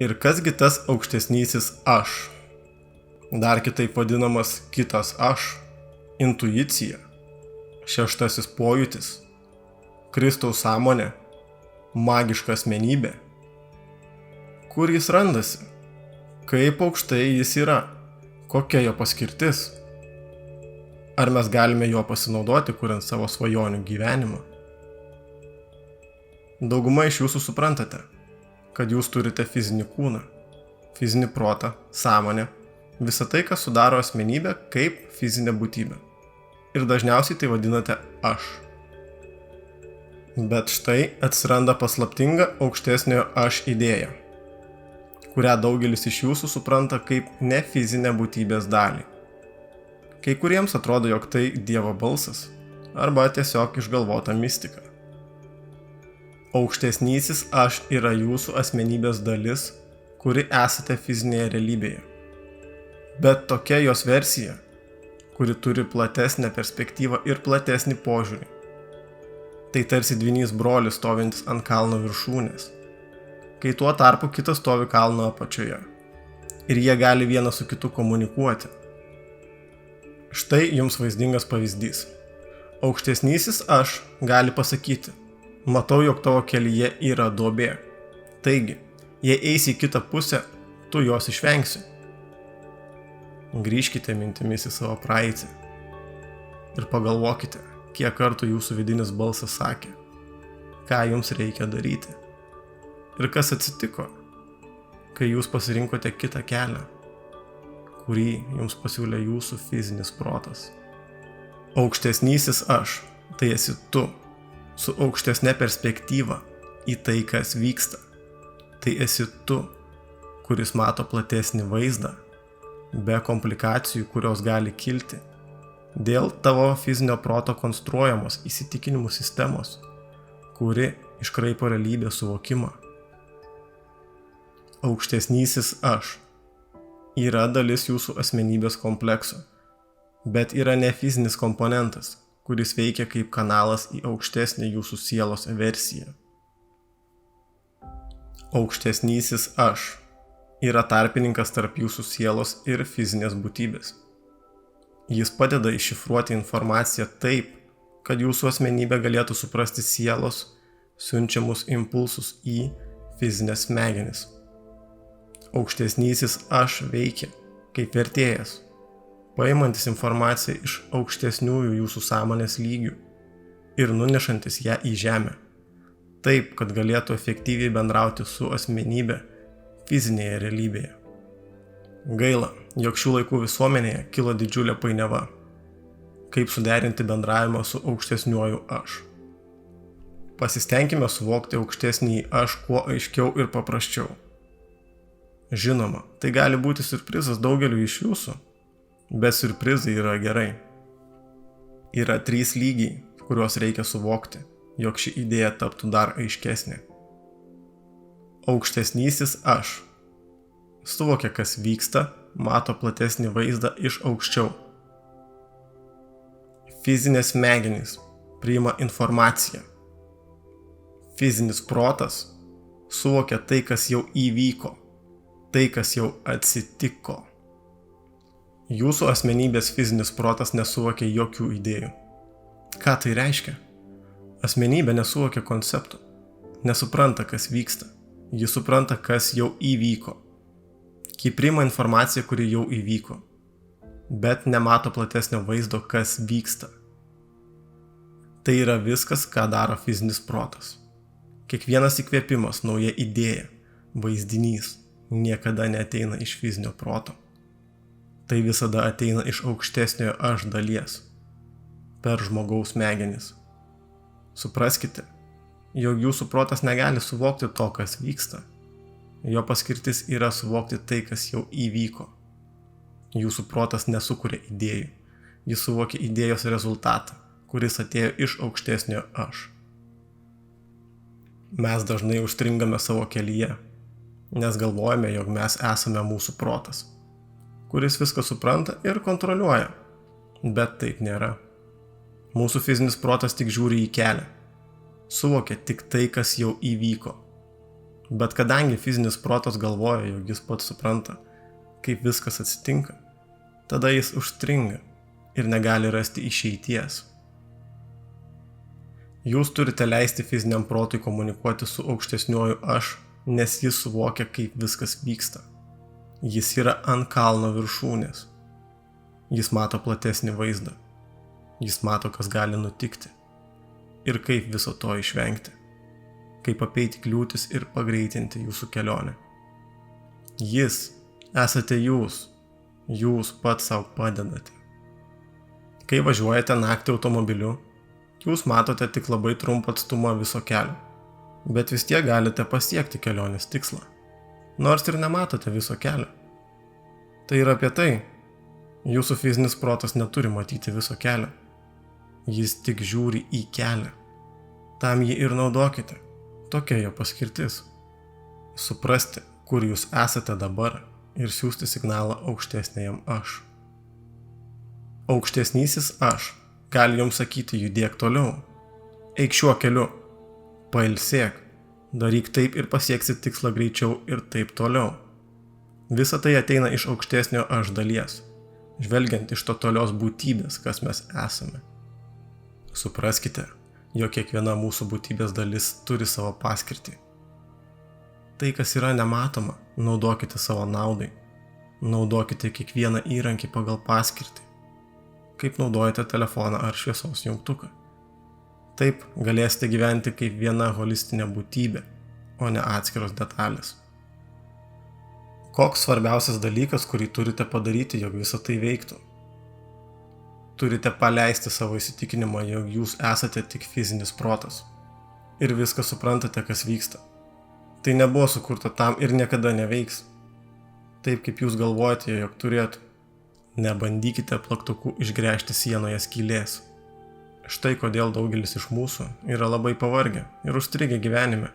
Ir kasgi tas aukštesnysis aš? Dar kitaip vadinamas kitas aš, intuicija, šeštasis pojūtis, Kristaus sąmonė, magiška asmenybė. Kur jis randasi? Kaip aukštai jis yra? Kokia jo paskirtis? Ar mes galime juo pasinaudoti, kuriant savo svajonių gyvenimą? Dauguma iš jūsų suprantate, kad jūs turite fizinį kūną, fizinį protą, sąmonę, visą tai, kas sudaro asmenybę kaip fizinę būtybę. Ir dažniausiai tai vadinate aš. Bet štai atsiranda paslaptinga aukštesniojo aš idėja, kurią daugelis iš jūsų supranta kaip ne fizinę būtybės dalį. Kai kuriems atrodo, jog tai Dievo balsas arba tiesiog išgalvota mistika. Aukštesnysis aš yra jūsų asmenybės dalis, kuri esate fizinėje realybėje. Bet tokia jos versija, kuri turi platesnę perspektyvą ir platesnį požiūrį. Tai tarsi dvynys brolis stovintis ant kalno viršūnės, kai tuo tarpu kitas stovi kalno apačioje. Ir jie gali vienas su kitu komunikuoti. Štai jums vaizdingas pavyzdys. Aukštesnysis aš gali pasakyti: matau, jog tavo kelyje yra duobė. Taigi, jei eisi į kitą pusę, tu jos išvengsi. Grįžkite mintimis į savo praeitį ir pagalvokite, kiek kartų jūsų vidinis balsas sakė, ką jums reikia daryti. Ir kas atsitiko, kai jūs pasirinkote kitą kelią, kurį jums pasiūlė jūsų fizinis protas. Aukštesnysis aš, tai esi tu, su aukštesne perspektyva į tai, kas vyksta. Tai esi tu, kuris mato platesnį vaizdą, be komplikacijų, kurios gali kilti dėl tavo fizinio proto konstruojamos įsitikinimų sistemos, kuri iškraipo realybės suvokimą. Aukštesnysis aš yra dalis jūsų asmenybės komplekso, bet yra ne fizinis komponentas, kuris veikia kaip kanalas į aukštesnę jūsų sielos versiją. Aukštesnysis aš yra tarpininkas tarp jūsų sielos ir fizinės būtybės. Jis padeda iššifruoti informaciją taip, kad jūsų asmenybė galėtų suprasti sielos siunčiamus impulsus į fizinės smegenis. Aukštesnysis aš veikia kaip vertėjas, paimantis informaciją iš aukštesniųjų jūsų sąmonės lygių ir nunešantis ją į žemę, taip, kad galėtų efektyviai bendrauti su asmenybė fizinėje realybėje. Gaila, jog šių laikų visuomenėje kilo didžiulė painiava, kaip suderinti bendravimą su aukštesniuoju aš. Pasistengime suvokti aukštesnįjį aš kuo aiškiau ir paprasčiau. Žinoma, tai gali būti siurprizas daugeliu iš jūsų, bet siurprizai yra gerai. Yra 3 lygiai, kuriuos reikia suvokti, jog ši idėja taptų dar aiškesnė. Aukštesnysis aš suvokia, kas vyksta, mato platesnį vaizdą iš aukščiau. Fizinės smegenys priima informaciją. Fizinis protas suvokia tai, kas jau įvyko, tai, kas jau atsitiko. Jūsų asmenybės fizinis protas nesuvokia jokių idėjų. Ką tai reiškia? Asmenybė nesuvokia konceptų, nesupranta, kas vyksta. Ji supranta, kas jau įvyko. Ji priima informaciją, kuri jau įvyko, bet nemato platesnio vaizdo, kas vyksta. Tai yra viskas, ką daro fizinis protas. Kiekvienas įkvėpimas, nauja idėja, vaizdinys niekada neateina iš fizinio proto. Tai visada ateina iš aukštesniojo aš dalies, per žmogaus smegenis. Supraskite, jog jūsų protas negali suvokti to, kas vyksta. Jo paskirtis yra suvokti tai, kas jau įvyko. Jūsų protas nesukuria idėjų. Jis suvokia idėjos rezultatą, kuris atėjo iš aukštesnio aš. Mes dažnai užstringame savo kelyje, nes galvojame, jog mes esame mūsų protas, kuris viską supranta ir kontroliuoja. Bet taip nėra. Mūsų fizinis protas tik žiūri į kelią. Suvokia tik tai, kas jau įvyko. Bet kadangi fizinis protas galvoja, jog jis pats supranta, kaip viskas atsitinka, tada jis užstringa ir negali rasti išeities. Jūs turite leisti fiziniam protui komunikuoti su aukštesniuoju aš, nes jis suvokia, kaip viskas vyksta. Jis yra ant kalno viršūnės. Jis mato platesnį vaizdą. Jis mato, kas gali nutikti. Ir kaip viso to išvengti. Kaip apeiti kliūtis ir pagreitinti jūsų kelionę. Jis esate jūs. Jūs pats savo padedate. Kai važiuojate naktį automobiliu, jūs matote tik labai trumpą atstumą viso kelio, bet vis tiek galite pasiekti kelionės tikslą, nors ir nematote viso kelio. Tai yra apie tai, jūsų fizinis protas neturi matyti viso kelio, jis tik žiūri į kelią. Tam jį ir naudokite, tokia jo paskirtis. Suprasti, kur jūs esate dabar ir siųsti signalą aukštesniajam aš. Aukštesnysis aš gali jums sakyti, judėk toliau, eik šiuo keliu, pailsėk, daryk taip ir pasieksi tikslą greičiau ir taip toliau. Visa tai ateina iš aukštesnio aš dalies, žvelgiant iš totalios būtybės, kas mes esame. Supraskite, jog kiekviena mūsų būtybės dalis turi savo paskirtį. Tai, kas yra nematoma, naudokite savo naudai, naudokite kiekvieną įrankį pagal paskirtį. Kaip naudojate telefoną ar šviesos jungtuką. Taip galėsite gyventi kaip viena holistinė būtybė, o ne atskiros detalės. Koks svarbiausias dalykas, kurį turite padaryti, jog visą tai veiktų? Turite paleisti savo įsitikinimą, jog jūs esate tik fizinis protas ir viską suprantate, kas vyksta. Tai nebuvo sukurta tam ir niekada neveiks. Taip, kaip jūs galvojate, jog turėtų. Nebandykite plaktuku išgręžti sienoje skylės. Štai kodėl daugelis iš mūsų yra labai pavargę ir užstrigę gyvenime.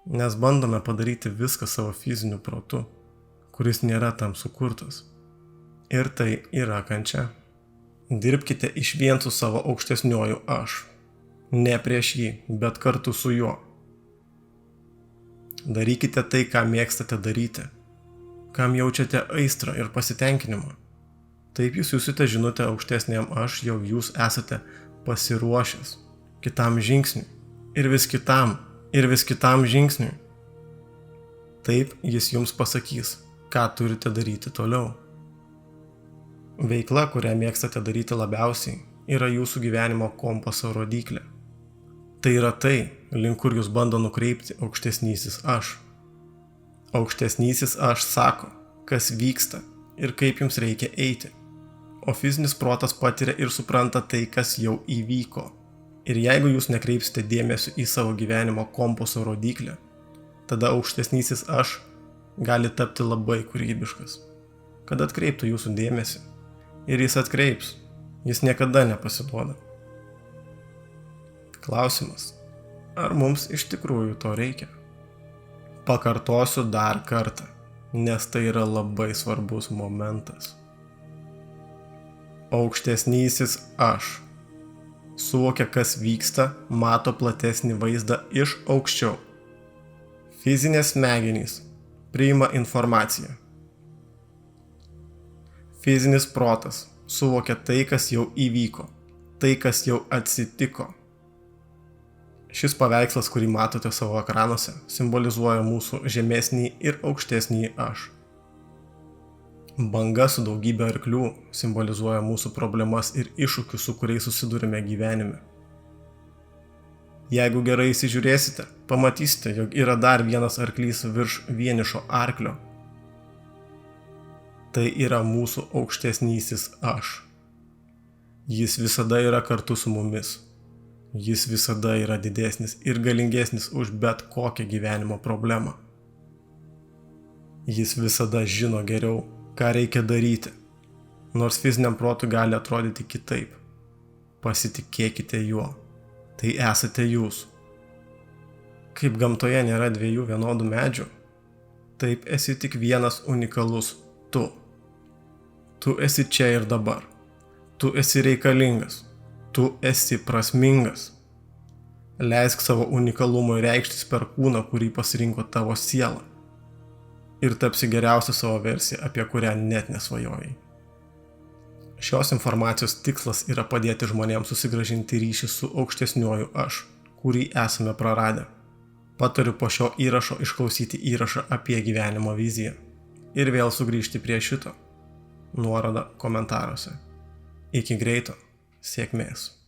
Nes bandome padaryti viską savo fiziniu protu, kuris nėra tam sukurtas. Ir tai yra kančia. Dirbkite išvien su savo aukštesniuoju aš. Ne prieš jį, bet kartu su juo. Darykite tai, ką mėgstate daryti, kam jaučiate aistrą ir pasitenkinimą. Taip jūs siųsite žinutę aukštesniam aš, jog jūs esate pasiruošęs kitam žingsniui ir vis kitam žingsniui. Taip jis jums pasakys, ką turite daryti toliau. Veikla, kurią mėgstate daryti labiausiai, yra jūsų gyvenimo kompaso rodyklė. Tai yra tai, link kur jūs bando nukreipti aukštesnysis aš. Aukštesnysis aš sako, kas vyksta ir kaip jums reikia eiti. O fizinis protas patiria ir supranta tai, kas jau įvyko. Ir jeigu jūs nekreipsite dėmesio į savo gyvenimo kompaso rodyklę, tada aukštesnysis aš gali tapti labai kūrybiškas, kad atkreiptų jūsų dėmesį. Ir jis atkreips, jis niekada nepasiduoda. Klausimas, ar mums iš tikrųjų to reikia? Pakartosiu dar kartą, nes tai yra labai svarbus momentas. Aukštesnysis aš suvokia, kas vyksta, mato platesnį vaizdą iš aukščiau. Fizinės smegenys priima informaciją. Fizinis protas suvokia tai, kas jau įvyko, tai, kas jau atsitiko. Šis paveikslas, kurį matote savo ekranuose, simbolizuoja mūsų žemesnį ir aukštesnį aš. Banga su daugybė arklių simbolizuoja mūsų problemas ir iššūkius, su kuriais susidurime gyvenime. Jeigu gerai įsižiūrėsite, pamatysite, jog yra dar vienas arklys virš vienišo arklio. Tai yra mūsų aukštesnysis aš. Jis visada yra kartu su mumis. Jis visada yra didesnis ir galingesnis už bet kokią gyvenimo problemą. Jis visada žino geriau, ką reikia daryti, nors fiziniam protui gali atrodyti kitaip. Pasitikėkite juo, tai esate jūs. Kaip gamtoje nėra dviejų vienodų medžių, taip esi tik vienas unikalus tu. Tu esi čia ir dabar, tu esi reikalingas, tu esi prasmingas. Leisk savo unikalumui reikštis per kūną, kurį pasirinko tavo siela. Ir tapsi geriausia savo versija, apie kurią net nesvajojai. Šios informacijos tikslas yra padėti žmonėms susigrąžinti ryšį su aukštesniuoju aš, kurį esame praradę. Patariu po šio įrašo išklausyti įrašą apie gyvenimo viziją. Ir vėl sugrįžti prie šito. Nuoroda komentaruose. Iki greito. Sėkmės.